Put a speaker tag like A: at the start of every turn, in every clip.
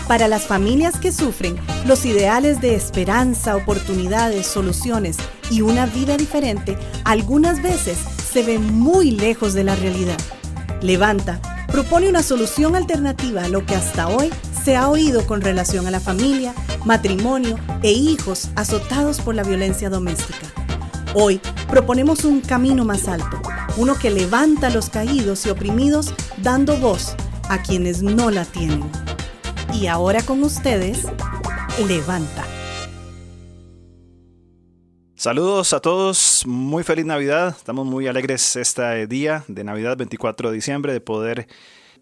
A: Para las familias que sufren, los ideales de esperanza, oportunidades, soluciones y una vida diferente algunas veces se ven muy lejos de la realidad. Levanta propone una solución alternativa a lo que hasta hoy se ha oído con relación a la familia, matrimonio e hijos azotados por la violencia doméstica. Hoy proponemos un camino más alto, uno que levanta a los caídos y oprimidos, dando voz a quienes no la tienen. Y ahora con ustedes, Levanta.
B: Saludos a todos, muy feliz Navidad. Estamos muy alegres este día de Navidad, 24 de diciembre, de poder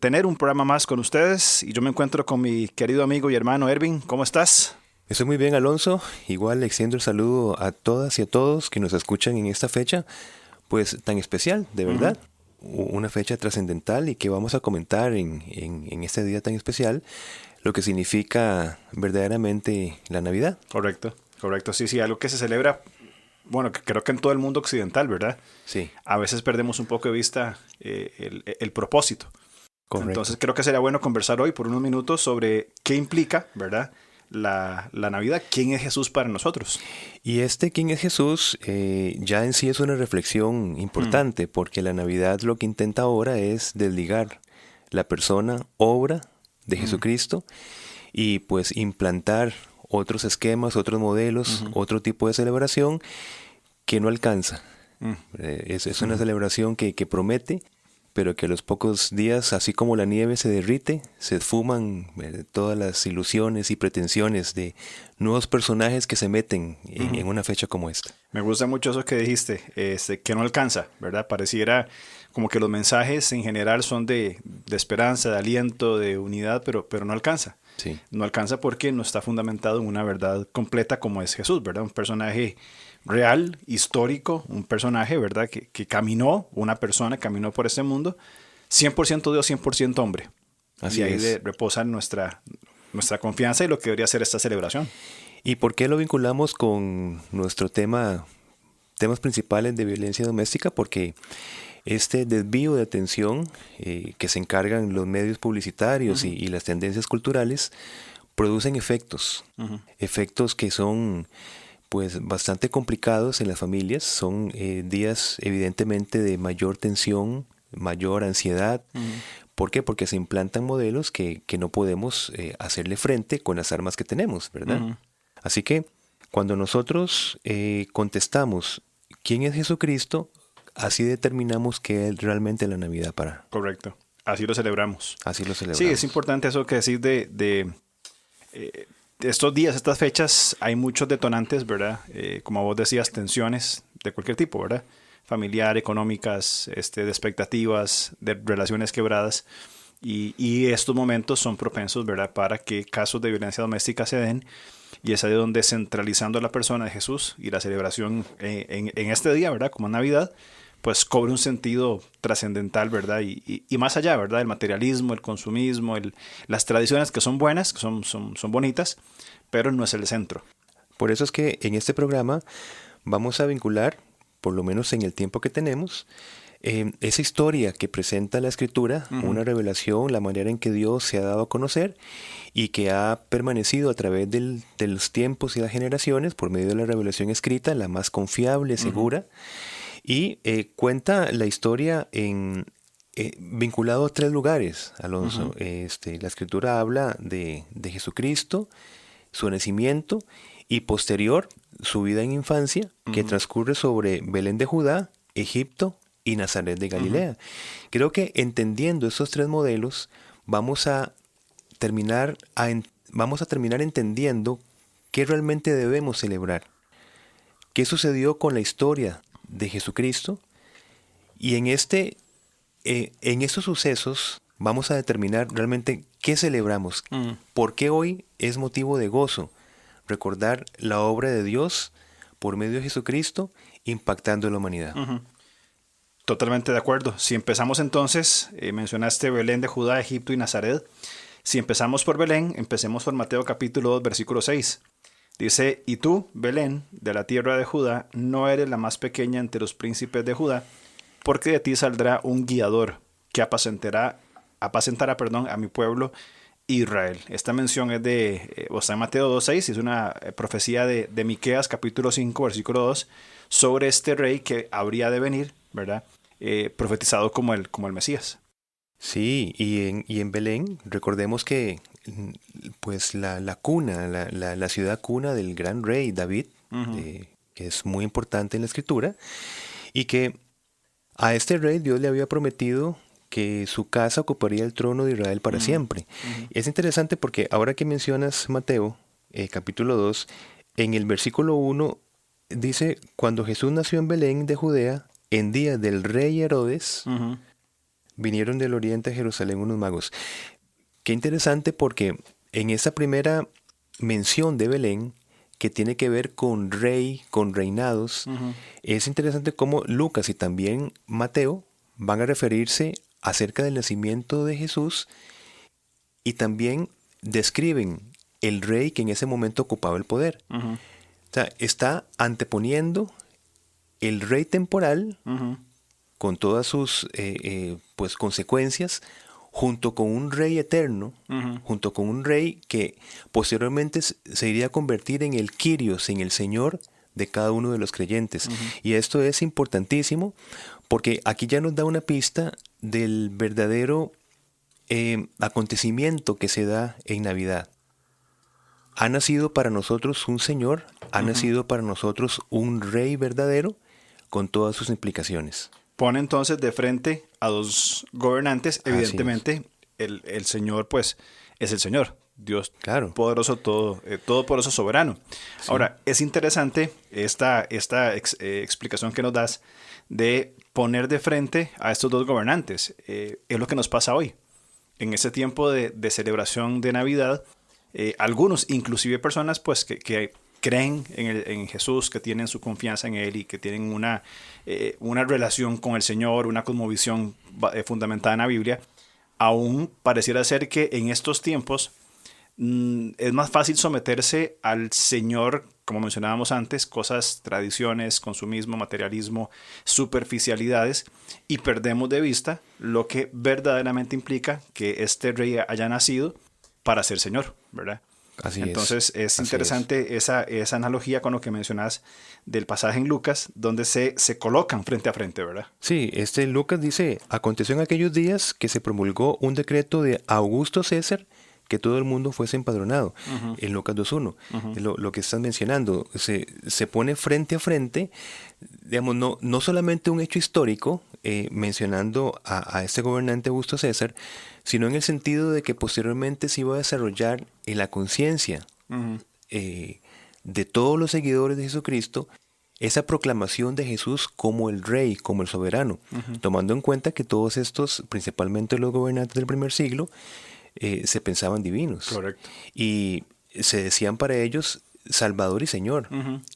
B: tener un programa más con ustedes. Y yo me encuentro con mi querido amigo y hermano Ervin. ¿Cómo estás?
C: Estoy muy bien, Alonso. Igual extiendo el saludo a todas y a todos que nos escuchan en esta fecha, pues tan especial, de verdad. Una fecha trascendental y que vamos a comentar en este día tan especial lo que significa verdaderamente la Navidad.
B: Correcto. Sí, algo que se celebra, bueno, creo que en todo el mundo occidental, ¿verdad?
C: Sí.
B: A veces perdemos un poco de vista el propósito.
C: Correcto.
B: Entonces creo que sería bueno conversar hoy por unos minutos sobre qué implica, ¿verdad?, la Navidad. ¿Quién es Jesús para nosotros?
C: Y quién es Jesús ya en sí es una reflexión importante, porque la Navidad lo que intenta ahora es desligar la persona, obra de Jesucristo y pues implantar otros esquemas, otros modelos, otro tipo de celebración que no alcanza. Es una celebración que promete, pero que a los pocos días, así como la nieve se derrite, se esfuman todas las ilusiones y pretensiones de nuevos personajes que se meten en una fecha como esta.
B: Me gusta mucho eso que dijiste, que no alcanza, ¿verdad? Pareciera como que los mensajes en general son de esperanza, de aliento, de unidad, pero no alcanza.
C: Sí.
B: No alcanza porque no está fundamentado en una verdad completa como es Jesús, ¿verdad? Un personaje real, histórico, un personaje, ¿verdad? Que caminó, una persona caminó por este mundo, 100% Dios, 100% hombre.
C: Así
B: y ahí
C: es.
B: reposa nuestra confianza y lo que debería ser esta celebración.
C: ¿Y por qué lo vinculamos con nuestro temas principales de violencia doméstica? Porque este desvío de atención que se encargan los medios publicitarios y las tendencias culturales producen efectos que son pues bastante complicados en las familias. Son días evidentemente de mayor tensión, mayor ansiedad. ¿Por qué? Porque se implantan modelos que no podemos hacerle frente con las armas que tenemos, ¿verdad? Así que cuando nosotros contestamos ¿quién es Jesucristo?, así determinamos qué es realmente la Navidad para.
B: Correcto. Así lo celebramos.
C: Así lo celebramos.
B: Sí, es importante eso que decís de estos días, estas fechas, hay muchos detonantes, ¿verdad? Como vos decías, tensiones de cualquier tipo, ¿verdad? Familiar, económicas, de expectativas, de relaciones quebradas. Y estos momentos son propensos, ¿verdad?, para que casos de violencia doméstica se den. Y es ahí donde, centralizando a la persona de Jesús y la celebración en este día, ¿verdad?, como Navidad, pues cobre un sentido trascendental, ¿verdad? Y más allá, ¿verdad?, el materialismo, el consumismo, las tradiciones que son buenas, que son bonitas, pero no es el centro.
C: Por eso es que en este programa vamos a vincular, por lo menos en el tiempo que tenemos, esa historia que presenta la Escritura, una revelación, la manera en que Dios se ha dado a conocer y que ha permanecido a través de los tiempos y las generaciones por medio de la revelación escrita, la más confiable, segura, y cuenta la historia vinculado a 3 lugares, Alonso. La Escritura habla de Jesucristo, su nacimiento y posterior su vida en infancia, que transcurre sobre Belén de Judá, Egipto y Nazaret de Galilea. Creo que entendiendo esos 3 modelos vamos a terminar entendiendo qué realmente debemos celebrar, qué sucedió con la historia de Jesucristo, y en estos sucesos vamos a determinar realmente qué celebramos, por qué hoy es motivo de gozo recordar la obra de Dios por medio de Jesucristo impactando en la humanidad.
B: Totalmente de acuerdo. Si empezamos entonces, mencionaste Belén de Judá, Egipto y Nazaret. Si empezamos por Belén, empecemos por Mateo capítulo 2, versículo 6. Dice, y tú, Belén, de la tierra de Judá, no eres la más pequeña entre los príncipes de Judá, porque de ti saldrá un guiador que apacentará, a mi pueblo Israel. Esta mención es está en Mateo 2.6, y es una profecía de Miqueas capítulo 5, versículo 2, sobre este rey que habría de venir, ¿verdad? Profetizado como el Mesías.
C: Sí, y en Belén, recordemos que pues la cuna, la ciudad cuna del gran rey David, que es muy importante en la escritura, y que a este rey Dios le había prometido que su casa ocuparía el trono de Israel para siempre. Es interesante porque ahora que mencionas Mateo, capítulo 2, en el versículo 1 dice, cuando Jesús nació en Belén de Judea, en día del rey Herodes, vinieron del oriente a Jerusalén unos magos. Qué interesante porque en esa primera mención de Belén, que tiene que ver con rey, con reinados, es interesante cómo Lucas y también Mateo van a referirse acerca del nacimiento de Jesús y también describen el rey que en ese momento ocupaba el poder. O sea, está anteponiendo el rey temporal con todas sus pues consecuencias, junto con un rey eterno, junto con un rey que posteriormente se iría a convertir en el Kyrios, en el Señor de cada uno de los creyentes. Y esto es importantísimo porque aquí ya nos da una pista del verdadero acontecimiento que se da en Navidad. Ha nacido para nosotros un Señor, ha nacido para nosotros un Rey verdadero, con todas sus implicaciones.
B: Pone entonces de frente a dos gobernantes. Evidentemente, el Señor, pues, es el Señor. Dios poderoso, todopoderoso, soberano. Sí. Ahora, es interesante esta explicación que nos das de poner de frente a estos dos gobernantes. Es lo que nos pasa hoy. En este tiempo de celebración de Navidad, algunos, inclusive personas, pues, que creen en Jesús, que tienen su confianza en Él y que tienen una relación con el Señor, una cosmovisión fundamentada en la Biblia, aún pareciera ser que en estos tiempos es más fácil someterse al Señor, como mencionábamos antes, cosas, tradiciones, consumismo, materialismo, superficialidades, y perdemos de vista lo que verdaderamente implica que este rey haya nacido para ser Señor, ¿verdad? Entonces es interesante esa analogía con lo que mencionas del pasaje en Lucas, donde se colocan frente a frente, ¿verdad?
C: Sí, Lucas dice, aconteció en aquellos días que se promulgó un decreto de Augusto César que todo el mundo fuese empadronado, en Lucas 2.1. Lo que estás mencionando, se pone frente a frente, digamos, no solamente un hecho histórico, mencionando a este gobernante Augusto César, sino en el sentido de que posteriormente se iba a desarrollar en la conciencia de todos los seguidores de Jesucristo esa proclamación de Jesús como el Rey, como el soberano, tomando en cuenta que todos estos, principalmente los gobernantes del primer siglo, se pensaban divinos.
B: Correcto.
C: Y se decían para ellos Salvador y Señor,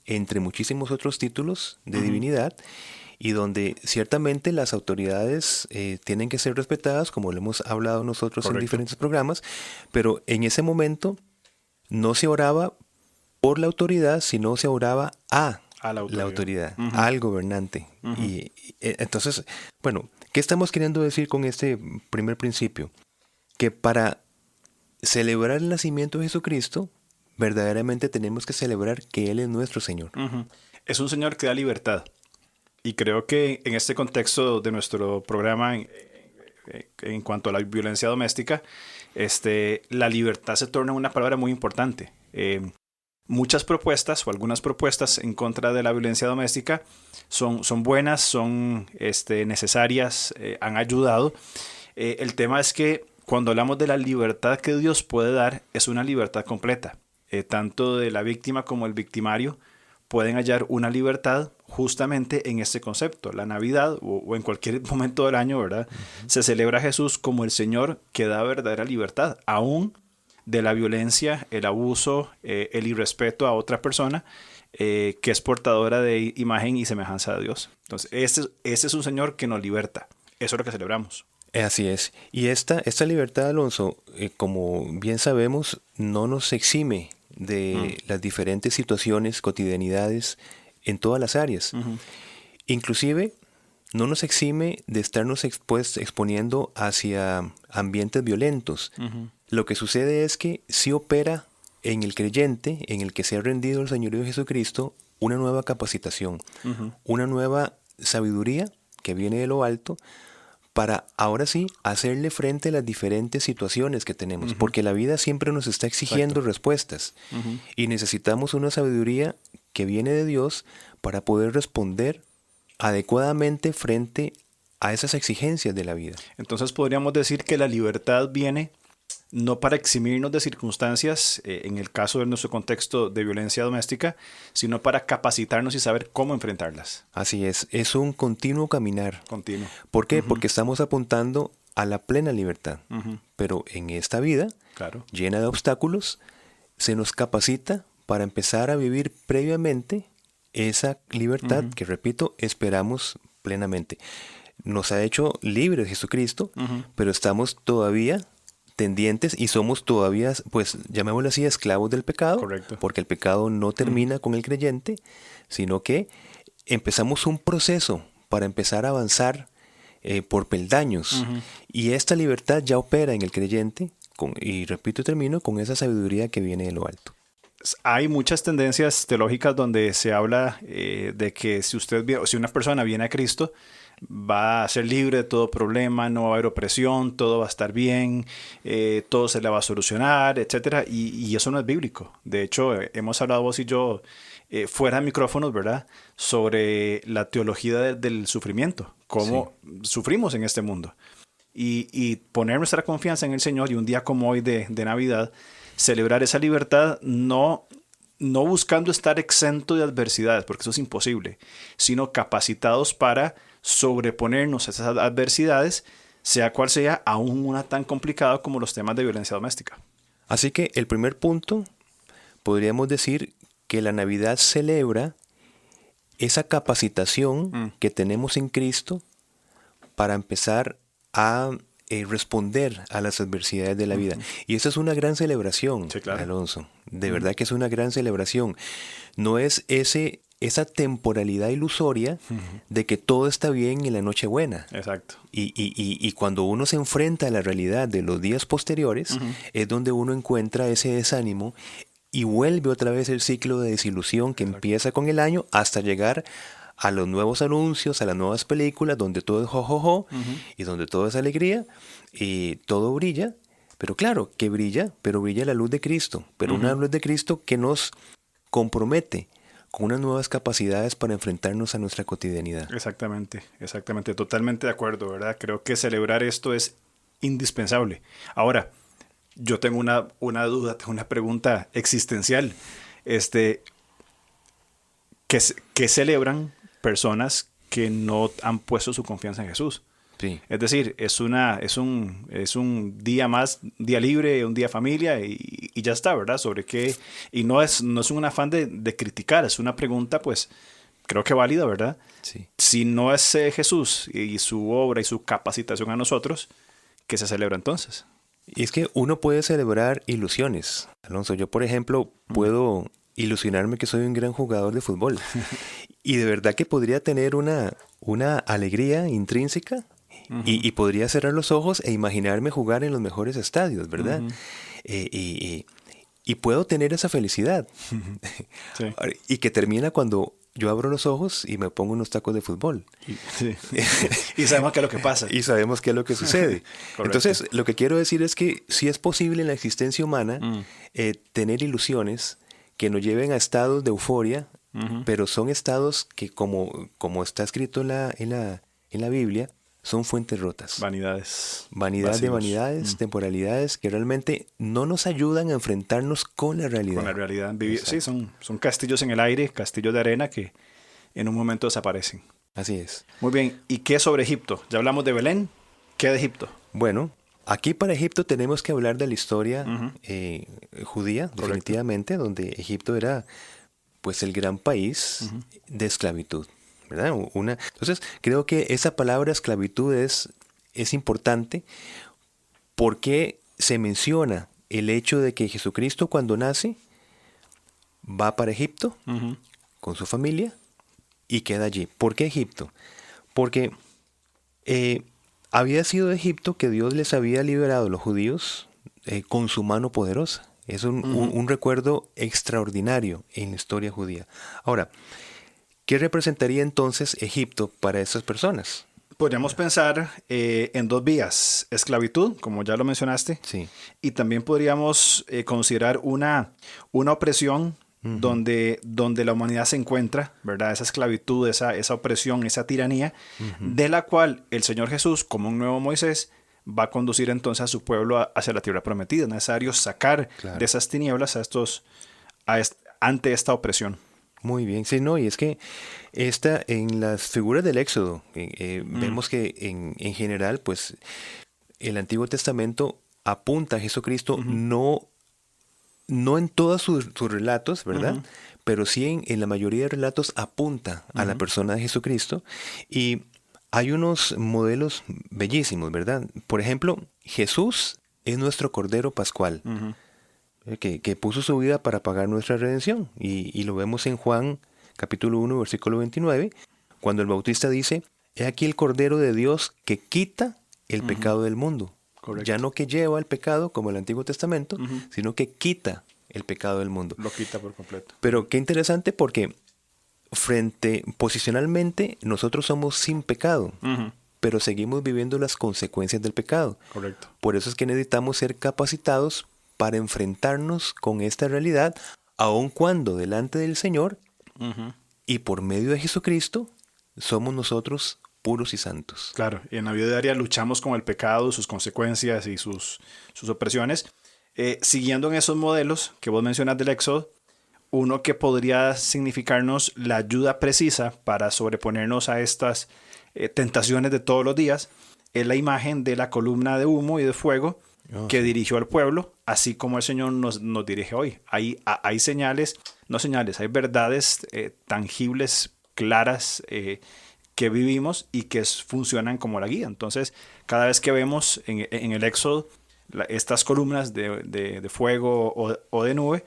C: entre muchísimos otros títulos de divinidad, y donde ciertamente las autoridades tienen que ser respetadas, como lo hemos hablado nosotros en diferentes programas, pero en ese momento no se oraba por la autoridad, sino se oraba a la autoridad, al gobernante. Y entonces, bueno, ¿qué estamos queriendo decir con este primer principio? Que para celebrar el nacimiento de Jesucristo, verdaderamente tenemos que celebrar que Él es nuestro Señor.
B: Es un Señor que da libertad. Y creo que en este contexto de nuestro programa, en cuanto a la violencia doméstica, la libertad se torna una palabra muy importante. Muchas propuestas o algunas propuestas en contra de la violencia doméstica son buenas, son necesarias, han ayudado. El tema es que cuando hablamos de la libertad que Dios puede dar, es una libertad completa. Tanto de la víctima como el victimario pueden hallar una libertad justamente en este concepto. La Navidad o en cualquier momento del año, ¿verdad? Se celebra a Jesús como el Señor que da verdadera libertad, aún de la violencia, el abuso, el irrespeto a otra persona que es portadora de imagen y semejanza de Dios. Entonces, este es un Señor que nos liberta. Eso es lo que celebramos.
C: Así es. Y esta libertad, Alonso, como bien sabemos, no nos exime de las diferentes situaciones, cotidianidades en todas las áreas. Inclusive no nos exime de estarnos exponiendo hacia ambientes violentos. Lo que sucede es que sí opera en el creyente, en el que se ha rendido al señorío de Jesucristo, una nueva capacitación, una nueva sabiduría que viene de lo alto, para ahora sí hacerle frente a las diferentes situaciones que tenemos, porque la vida siempre nos está exigiendo respuestas, y necesitamos una sabiduría que viene de Dios para poder responder adecuadamente frente a esas exigencias de la vida.
B: Entonces podríamos decir que la libertad viene no para eximirnos de circunstancias, en el caso de nuestro contexto de violencia doméstica, sino para capacitarnos y saber cómo enfrentarlas.
C: Así es un continuo caminar.
B: Continuo.
C: ¿Por qué? Porque estamos apuntando a la plena libertad. Pero en esta vida,
B: claro,
C: llena de obstáculos, se nos capacita para empezar a vivir previamente esa libertad que, repito, esperamos plenamente. Nos ha hecho libres Jesucristo, pero estamos todavía tendientes y somos todavía, pues llamémoslo así, esclavos del pecado.
B: Correcto.
C: Porque el pecado no termina con el creyente, sino que empezamos un proceso para empezar a avanzar por peldaños. Y esta libertad ya opera en el creyente, y repito y termino, con esa sabiduría que viene de lo alto.
B: Hay muchas tendencias teológicas donde se habla de que si una persona viene a Cristo, va a ser libre de todo problema, no va a haber opresión, todo va a estar bien, todo se le va a solucionar, etc. Y eso no es bíblico. De hecho, hemos hablado vos y yo fuera de micrófonos, ¿verdad?, sobre la teología del sufrimiento, cómo sufrimos en este mundo. Y poner nuestra confianza en el Señor, y un día como hoy de Navidad, celebrar esa libertad no buscando estar exento de adversidades, porque eso es imposible, sino capacitados para sobreponernos a esas adversidades, sea cual sea, aún una tan complicada como los temas de violencia doméstica.
C: Así que el primer punto, podríamos decir que la Navidad celebra esa capacitación que tenemos en Cristo para empezar a responder a las adversidades de la vida. Y esa es una gran celebración, sí, claro, Alonso. De verdad que es una gran celebración. No es esa temporalidad ilusoria de que todo está bien en la Nochebuena.
B: Exacto.
C: Y cuando uno se enfrenta a la realidad de los días posteriores, es donde uno encuentra ese desánimo y vuelve otra vez el ciclo de desilusión que empieza con el año hasta llegar a los nuevos anuncios, a las nuevas películas, donde todo es jojojo, y donde todo es alegría, y todo brilla. Pero claro, que brilla, pero brilla la luz de Cristo. Pero una luz de Cristo que nos compromete con unas nuevas capacidades para enfrentarnos a nuestra cotidianidad.
B: Exactamente, totalmente de acuerdo, ¿verdad? Creo que celebrar esto es indispensable. Ahora, yo tengo una duda, tengo una pregunta existencial. ¿Qué celebran personas que no han puesto su confianza en Jesús?
C: Sí.
B: Es decir, es un día más, día libre, un día familia y ya está, ¿verdad? Sobre qué, y no es un afán de criticar, es una pregunta, pues, creo que válida, ¿verdad?
C: Sí.
B: Si no es Jesús y su obra y su capacitación a nosotros, ¿qué se celebra entonces?
C: Y es que uno puede celebrar ilusiones. Alonso, yo por ejemplo puedo ilusionarme que soy un gran jugador de fútbol. Y de verdad que podría tener una alegría intrínseca y podría cerrar los ojos e imaginarme jugar en los mejores estadios, ¿verdad? Y puedo tener esa felicidad.
B: Sí.
C: Y que termina cuando yo abro los ojos y me pongo unos tacos de fútbol.
B: Y sabemos qué es lo que pasa.
C: Y sabemos qué es lo que sucede. Entonces, lo que quiero decir es que sí es posible en la existencia humana tener ilusiones que nos lleven a estados de euforia, pero son estados que, como está escrito en la Biblia, son fuentes rotas.
B: Vanidades.
C: Vanidad de vanidades, temporalidades que realmente no nos ayudan a enfrentarnos con la realidad.
B: Con la realidad. Sí, son castillos en el aire, castillos de arena que en un momento desaparecen.
C: Así es.
B: Muy bien. ¿Y qué sobre Egipto? Ya hablamos de Belén. ¿Qué de Egipto?
C: Bueno, aquí para Egipto tenemos que hablar de la historia judía, definitivamente, donde Egipto era pues el gran país de esclavitud, ¿verdad? Entonces, creo que esa palabra esclavitud es importante porque se menciona el hecho de que Jesucristo cuando nace va para Egipto con su familia y queda allí. ¿Por qué Egipto? Porque había sido de Egipto que Dios les había liberado a los judíos con su mano poderosa. Es un recuerdo extraordinario en la historia judía. Ahora, ¿qué representaría entonces Egipto para esas personas?
B: Podríamos pensar en dos vías. Esclavitud, como ya lo mencionaste.
C: Sí.
B: Y también podríamos considerar una opresión donde la humanidad se encuentra, ¿verdad? Esa esclavitud, esa opresión, esa tiranía, de la cual el Señor Jesús, como un nuevo Moisés, va a conducir entonces a su pueblo hacia la tierra prometida. Es necesario sacar de esas tinieblas ante esta opresión.
C: Muy bien, sí, no, y es que en las figuras del Éxodo, vemos que en general, pues, el Antiguo Testamento apunta a Jesucristo, no en todos sus relatos, ¿verdad? Pero sí en la mayoría de relatos apunta a la persona de Jesucristo, y hay unos modelos bellísimos, ¿verdad? Por ejemplo, Jesús es nuestro Cordero Pascual. Que puso su vida para pagar nuestra redención. Y lo vemos en Juan capítulo 1, versículo 29, cuando el Bautista dice: he aquí el Cordero de Dios que quita el pecado del mundo. Correcto. Ya no que lleva el pecado como el Antiguo Testamento, sino que quita el pecado del mundo.
B: Lo quita por completo.
C: Pero qué interesante, porque posicionalmente nosotros somos sin pecado, pero seguimos viviendo las consecuencias del pecado.
B: Correcto.
C: Por eso es que necesitamos ser capacitados para enfrentarnos con esta realidad, aun cuando delante del Señor y por medio de Jesucristo somos nosotros puros y santos.
B: Claro, y en la vida diaria luchamos con el pecado, sus consecuencias y sus opresiones. Siguiendo en esos modelos que vos mencionas del Éxodo, uno que podría significarnos la ayuda precisa para sobreponernos a estas tentaciones de todos los días es la imagen de la columna de humo y de fuego que dirigió al pueblo, así como el Señor nos dirige hoy. Hay hay verdades tangibles, claras, que vivimos y que funcionan como la guía. Entonces, cada vez que vemos en el Éxodo estas columnas de fuego o de nube,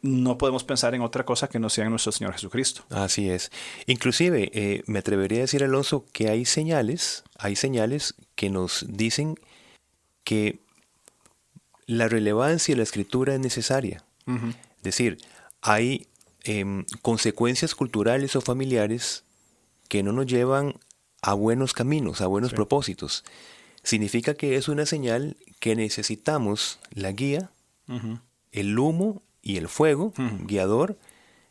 B: no podemos pensar en otra cosa que no sea en nuestro Señor Jesucristo.
C: Así es. Inclusive, me atrevería a decir, Alonso, que hay señales que nos dicen que la relevancia de la Escritura es necesaria. Es decir, hay consecuencias culturales o familiares que no nos llevan a buenos caminos, a buenos propósitos. Significa que es una señal que necesitamos la guía, el humo y el fuego guiador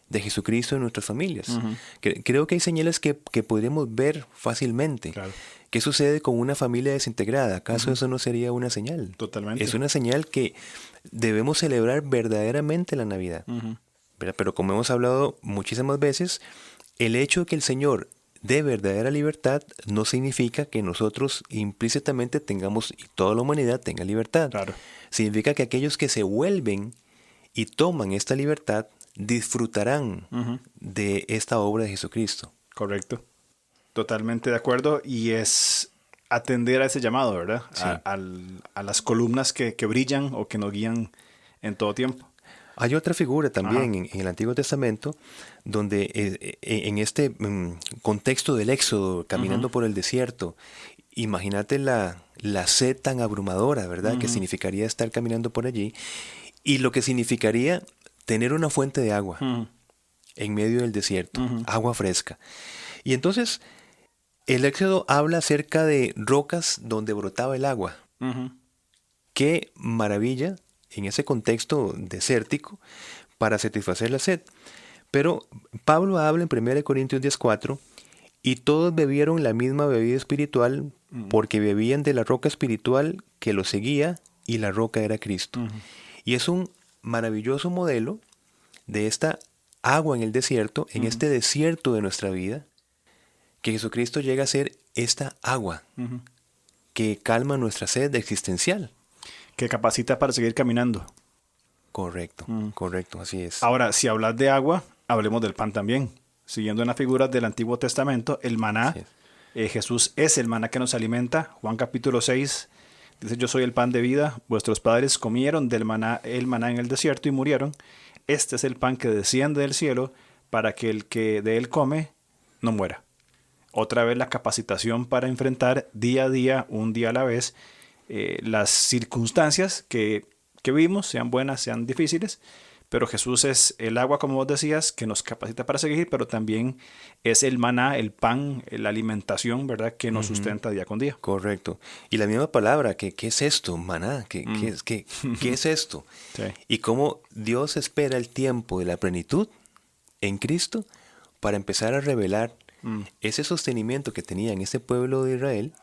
C: de Jesucristo en nuestras familias. Creo que hay señales que podríamos ver fácilmente.
B: Claro.
C: ¿Qué sucede con una familia desintegrada? ¿Acaso eso no sería una señal?
B: Totalmente.
C: Es una señal que debemos celebrar verdaderamente la Navidad. Pero como hemos hablado muchísimas veces, el hecho de que el Señor dé verdadera libertad no significa que nosotros implícitamente tengamos, y toda la humanidad tenga libertad.
B: Claro.
C: Significa que aquellos que se vuelven y toman esta libertad disfrutarán de esta obra de Jesucristo.
B: Correcto. Totalmente de acuerdo. Y es atender a ese llamado, ¿verdad?
C: Sí.
B: A las columnas que brillan o que nos guían en todo tiempo.
C: Hay otra figura también en el Antiguo Testamento donde en este contexto del Éxodo, caminando por el desierto, imagínate la sed tan abrumadora, ¿verdad? Que significaría estar caminando por allí, y lo que significaría tener una fuente de agua en medio del desierto, agua fresca. Y entonces el Éxodo habla acerca de rocas donde brotaba el agua. Qué maravilla en ese contexto desértico para satisfacer la sed. Pero Pablo habla en 1 Corintios 10:4, y todos bebieron la misma bebida espiritual porque bebían de la roca espiritual que los seguía, y la roca era Cristo. Y es un maravilloso modelo de esta agua en el desierto, en este desierto de nuestra vida, que Jesucristo llega a ser esta agua que calma nuestra sed existencial.
B: Que capacita para seguir caminando.
C: Correcto, correcto, así es.
B: Ahora, si hablas de agua, hablemos del pan también. Siguiendo en las figuras del Antiguo Testamento, el maná, Jesús es el maná que nos alimenta. Juan capítulo 6 dice: yo soy el pan de vida, vuestros padres comieron el maná en el desierto y murieron. Este es el pan que desciende del cielo para que el que de él come no muera. otra vez la capacitación para enfrentar día a día, un día a la vez, las circunstancias que vivimos, sean buenas, sean difíciles. Pero Jesús es el agua, como vos decías, que nos capacita para seguir, pero también es el maná, el pan, la alimentación, ¿verdad?, que nos sustenta día con día.
C: Correcto. Y la misma palabra, ¿qué es esto? Maná, ¿qué es esto?
B: Sí.
C: Y cómo Dios espera el tiempo de la plenitud en Cristo para empezar a revelar ese sostenimiento que tenía en este pueblo de Israel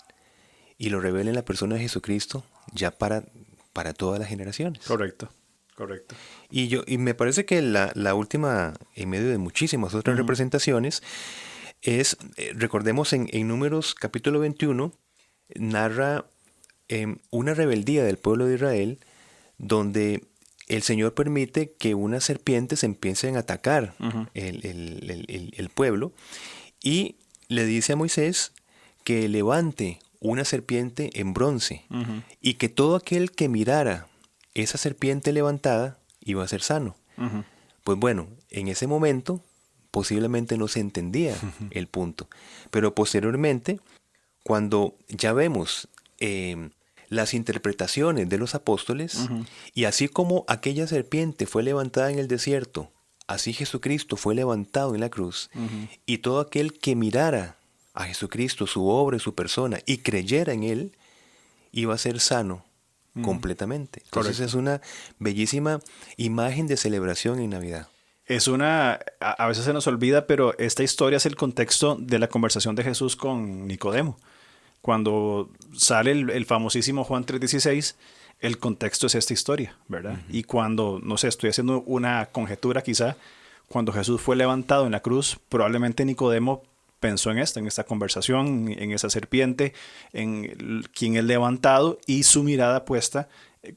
C: y lo revela en la persona de Jesucristo ya para todas las generaciones.
B: Correcto.
C: Y me parece que la última, en medio de muchísimas otras representaciones, es, recordemos en Números capítulo 21, narra una rebeldía del pueblo de Israel, donde el Señor permite que unas serpientes empiecen a atacar el pueblo, y le dice a Moisés que levante una serpiente en bronce, y que todo aquel que mirara esa serpiente levantada iba a ser sano. Pues bueno, en ese momento posiblemente no se entendía el punto. Pero posteriormente, cuando ya vemos las interpretaciones de los apóstoles, y así como aquella serpiente fue levantada en el desierto, así Jesucristo fue levantado en la cruz, y todo aquel que mirara a Jesucristo, su obra y su persona, y creyera en Él, iba a ser sano completamente. Entonces es una bellísima imagen de celebración en Navidad.
B: Es a veces se nos olvida, pero esta historia es el contexto de la conversación de Jesús con Nicodemo. Cuando sale el famosísimo Juan 3:16, el contexto es esta historia, ¿verdad? Y cuando, no sé, estoy haciendo una conjetura quizá, cuando Jesús fue levantado en la cruz, probablemente Nicodemo pensó en esta conversación, en esa serpiente, en quien es levantado, y su mirada puesta,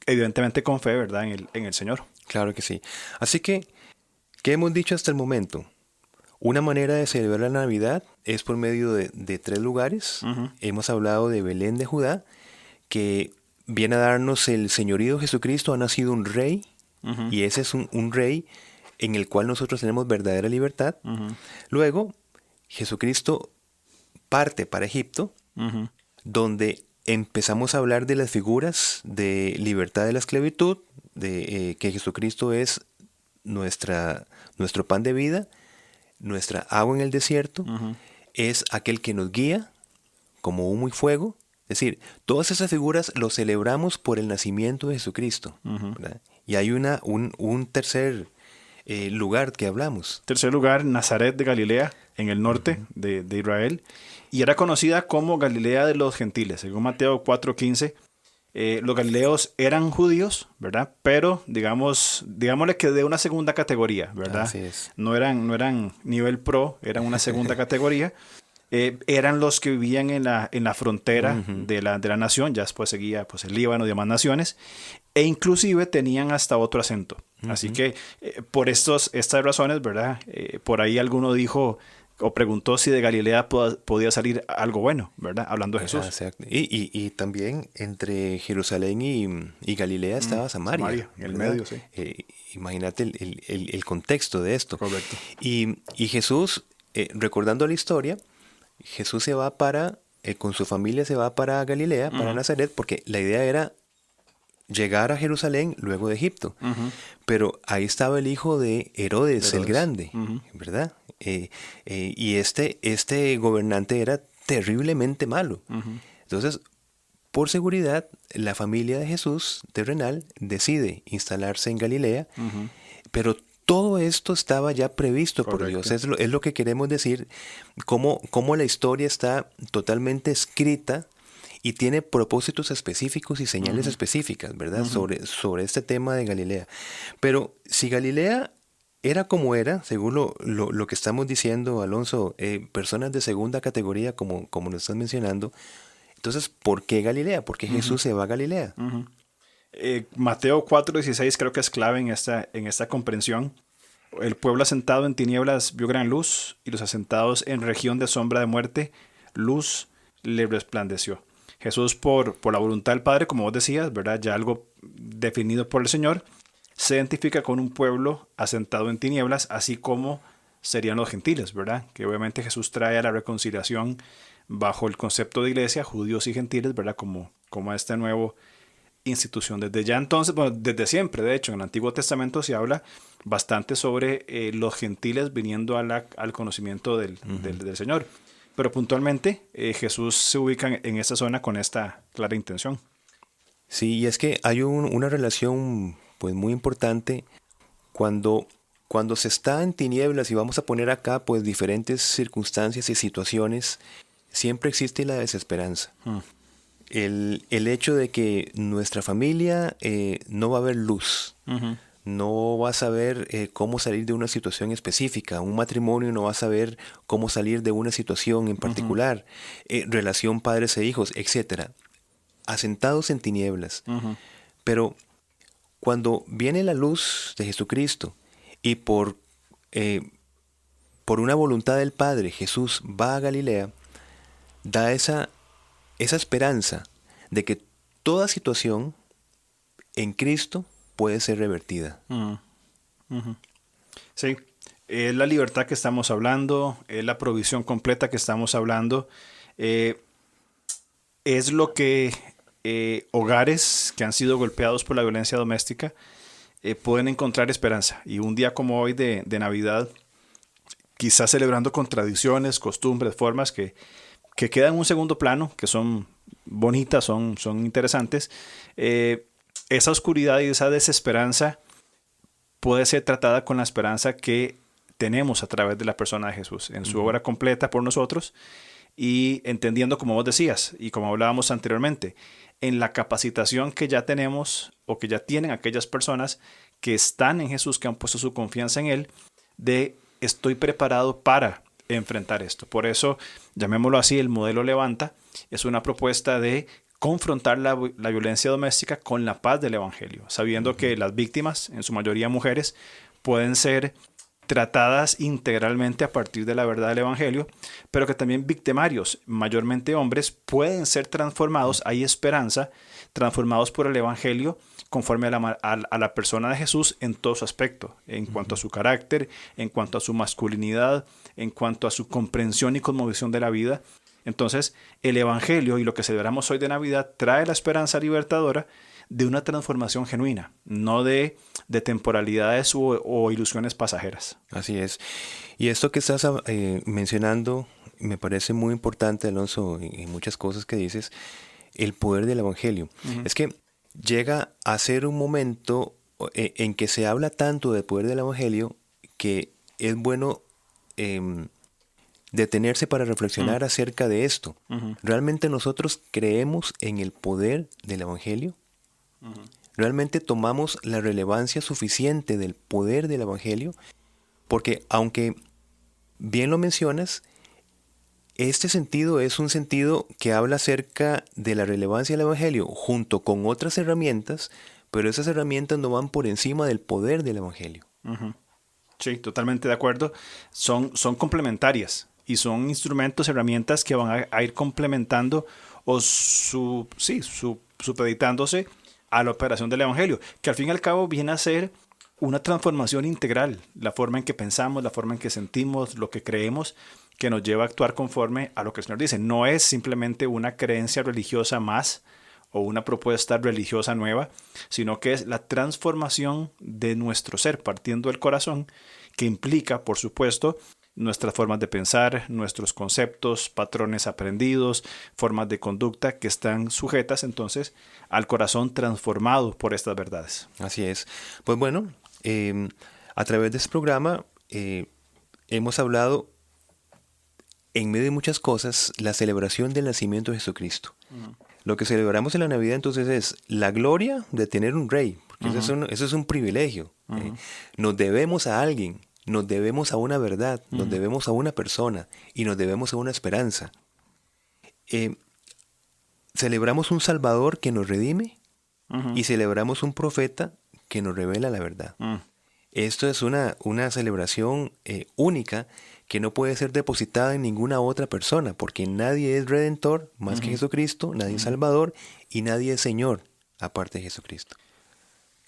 B: evidentemente con fe, ¿verdad?, en el Señor.
C: Claro que sí. Así que, ¿qué hemos dicho hasta el momento? Una manera de celebrar la Navidad es por medio de 3 lugares. Hemos hablado de Belén de Judá, que viene a darnos el señorío Jesucristo, ha nacido un rey, y ese es un rey en el cual nosotros tenemos verdadera libertad. Luego, Jesucristo parte para Egipto, donde empezamos a hablar de las figuras de libertad de la esclavitud, de que Jesucristo es nuestro pan de vida, nuestra agua en el desierto, es aquel que nos guía como humo y fuego. Es decir, todas esas figuras lo celebramos por el nacimiento de Jesucristo, ¿verdad? Y hay un tercer lugar que hablamos.
B: Tercer lugar, Nazaret de Galilea, en el norte de Israel, y era conocida como Galilea de los gentiles. Según Mateo 4:15, los galileos eran judíos, ¿verdad? Pero digámosle que de una segunda categoría, ¿verdad?
C: Así es.
B: No eran nivel pro, eran una segunda categoría. Eran los que vivían en la frontera de la nación, ya después seguía pues, el Líbano y demás naciones, e inclusive tenían hasta otro acento. Así que por estas razones, ¿verdad? Por ahí alguno dijo o preguntó si de Galilea podía salir algo bueno, ¿verdad? Hablando de Jesús.
C: Exacto. Y también entre Jerusalén y Galilea estaba Samaria.
B: En el
C: ¿verdad?
B: medio, sí.
C: Imagínate el contexto de esto.
B: Correcto.
C: Y Jesús, recordando la historia, Jesús se va con su familia se va para Galilea, para Nazaret, porque la idea era llegar a Jerusalén luego de Egipto. Pero ahí estaba el hijo de Herodes el Grande, ¿verdad? Y este gobernante era terriblemente malo. Entonces, por seguridad, la familia de Jesús terrenal decide instalarse en Galilea, pero todo esto estaba ya previsto por Dios. Es lo que queremos decir, cómo la historia está totalmente escrita y tiene propósitos específicos y señales específicas, ¿verdad? Sobre este tema de Galilea. Pero si Galilea era como era, según lo que estamos diciendo, Alonso, personas de segunda categoría, como lo estás mencionando, entonces, ¿por qué Galilea? ¿Por qué Jesús se va a Galilea?
B: Mateo 4:16 creo que es clave en esta comprensión. El pueblo asentado en tinieblas vio gran luz, y los asentados en región de sombra de muerte, luz le resplandeció. Jesús, por la voluntad del Padre, como vos decías, ¿verdad? Ya algo definido por el Señor, se identifica con un pueblo asentado en tinieblas, así como serían los gentiles, ¿verdad? Que obviamente Jesús trae a la reconciliación bajo el concepto de iglesia, judíos y gentiles, ¿verdad? Como esta nueva institución. Desde ya entonces, bueno, desde siempre, de hecho, en el Antiguo Testamento se habla bastante sobre los gentiles viniendo al conocimiento del Señor. Pero puntualmente Jesús se ubica en esta zona con esta clara intención.
C: Sí, y es que hay una relación pues muy importante cuando se está en tinieblas, y vamos a poner acá pues diferentes circunstancias y situaciones, siempre existe la desesperanza. El hecho de que nuestra familia no va a ver luz, no va a saber cómo salir de una situación específica, un matrimonio no va a saber cómo salir de una situación en particular, relación padres e hijos, etcétera, asentados en tinieblas. Pero cuando viene la luz de Jesucristo y por una voluntad del Padre Jesús va a Galilea, da esa esperanza de que toda situación en Cristo puede ser revertida.
B: Sí, es la libertad que estamos hablando, es la provisión completa que estamos hablando, es lo que hogares que han sido golpeados por la violencia doméstica pueden encontrar esperanza. Y un día como hoy de Navidad, quizás celebrando con tradiciones, costumbres, formas que quedan en un segundo plano, que son bonitas, son interesantes, esa oscuridad y esa desesperanza puede ser tratada con la esperanza que tenemos a través de la persona de Jesús, en su obra completa por nosotros, y entendiendo, como vos decías, y como hablábamos anteriormente, en la capacitación que ya tenemos o que ya tienen aquellas personas que están en Jesús, que han puesto su confianza en Él, de estoy preparado para enfrentar esto. Por eso, llamémoslo así, el modelo Levanta es una propuesta de confrontar la violencia doméstica con la paz del Evangelio, sabiendo que las víctimas, en su mayoría mujeres, pueden ser tratadas integralmente a partir de la verdad del Evangelio, pero que también victimarios, mayormente hombres, pueden ser transformados, hay esperanza, transformados por el Evangelio conforme a la persona de Jesús en todo su aspecto, en cuanto a su carácter, en cuanto a su masculinidad, en cuanto a su comprensión y cosmovisión de la vida. Entonces, el Evangelio y lo que celebramos hoy de Navidad trae la esperanza libertadora de una transformación genuina, no de temporalidades o ilusiones pasajeras.
C: Así es. Y esto que estás mencionando me parece muy importante, Alonso, en muchas cosas que dices, el poder del Evangelio. Es que llega a ser un momento en que se habla tanto del poder del Evangelio que es bueno detenerse para reflexionar acerca de esto. ¿Realmente nosotros creemos en el poder del Evangelio? ¿Realmente tomamos la relevancia suficiente del poder del Evangelio? Porque aunque bien lo mencionas, este sentido es un sentido que habla acerca de la relevancia del Evangelio junto con otras herramientas, pero esas herramientas no van por encima del poder del Evangelio.
B: Sí, totalmente de acuerdo. Son complementarias y son instrumentos, herramientas que van a ir complementando o supeditándose a la operación del Evangelio, que al fin y al cabo viene a ser una transformación integral, la forma en que pensamos, la forma en que sentimos, lo que creemos, que nos lleva a actuar conforme a lo que el Señor dice. No es simplemente una creencia religiosa más o una propuesta religiosa nueva, sino que es la transformación de nuestro ser, partiendo del corazón, que implica, por supuesto, nuestras formas de pensar, nuestros conceptos, patrones aprendidos, formas de conducta que están sujetas entonces al corazón transformado por estas verdades.
C: Así es. Pues bueno, a través de este programa hemos hablado, en medio de muchas cosas, la celebración del nacimiento de Jesucristo. Lo que celebramos en la Navidad entonces es la gloria de tener un rey, porque eso es un privilegio. Nos debemos a alguien. Nos debemos a una verdad, nos debemos a una persona y nos debemos a una esperanza. Celebramos un Salvador que nos redime y celebramos un profeta que nos revela la verdad. Esto es una celebración única que no puede ser depositada en ninguna otra persona, porque nadie es redentor más que Jesucristo, nadie es Salvador y nadie es Señor aparte de Jesucristo.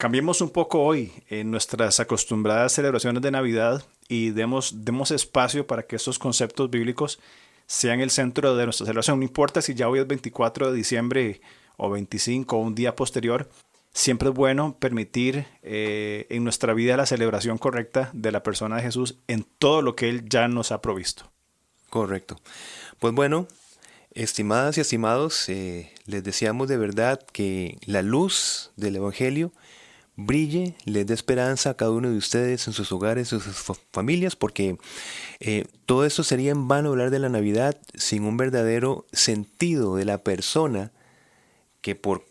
B: Cambiemos un poco hoy en nuestras acostumbradas celebraciones de Navidad y demos espacio para que estos conceptos bíblicos sean el centro de nuestra celebración. No importa si ya hoy es 24 de diciembre o 25 o un día posterior, siempre es bueno permitir en nuestra vida la celebración correcta de la persona de Jesús en todo lo que Él ya nos ha provisto.
C: Correcto. Pues bueno, estimadas y estimados, les deseamos de verdad que la luz del Evangelio brille, les dé esperanza a cada uno de ustedes en sus hogares, en sus familias, porque todo esto sería en vano hablar de la Navidad sin un verdadero sentido de la persona que por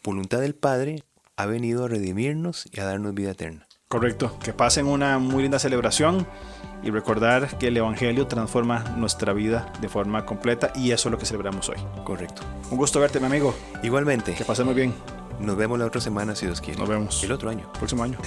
C: voluntad del Padre ha venido a redimirnos y a darnos vida eterna.
B: Correcto, que pasen una muy linda celebración y recordar que el Evangelio transforma nuestra vida de forma completa y eso es lo que celebramos hoy.
C: Correcto.
B: Un gusto verte, mi amigo.
C: Igualmente.
B: Que pasen muy bien.
C: Nos vemos la otra semana si Dios quiere.
B: Nos vemos.
C: El otro año.
B: Próximo año.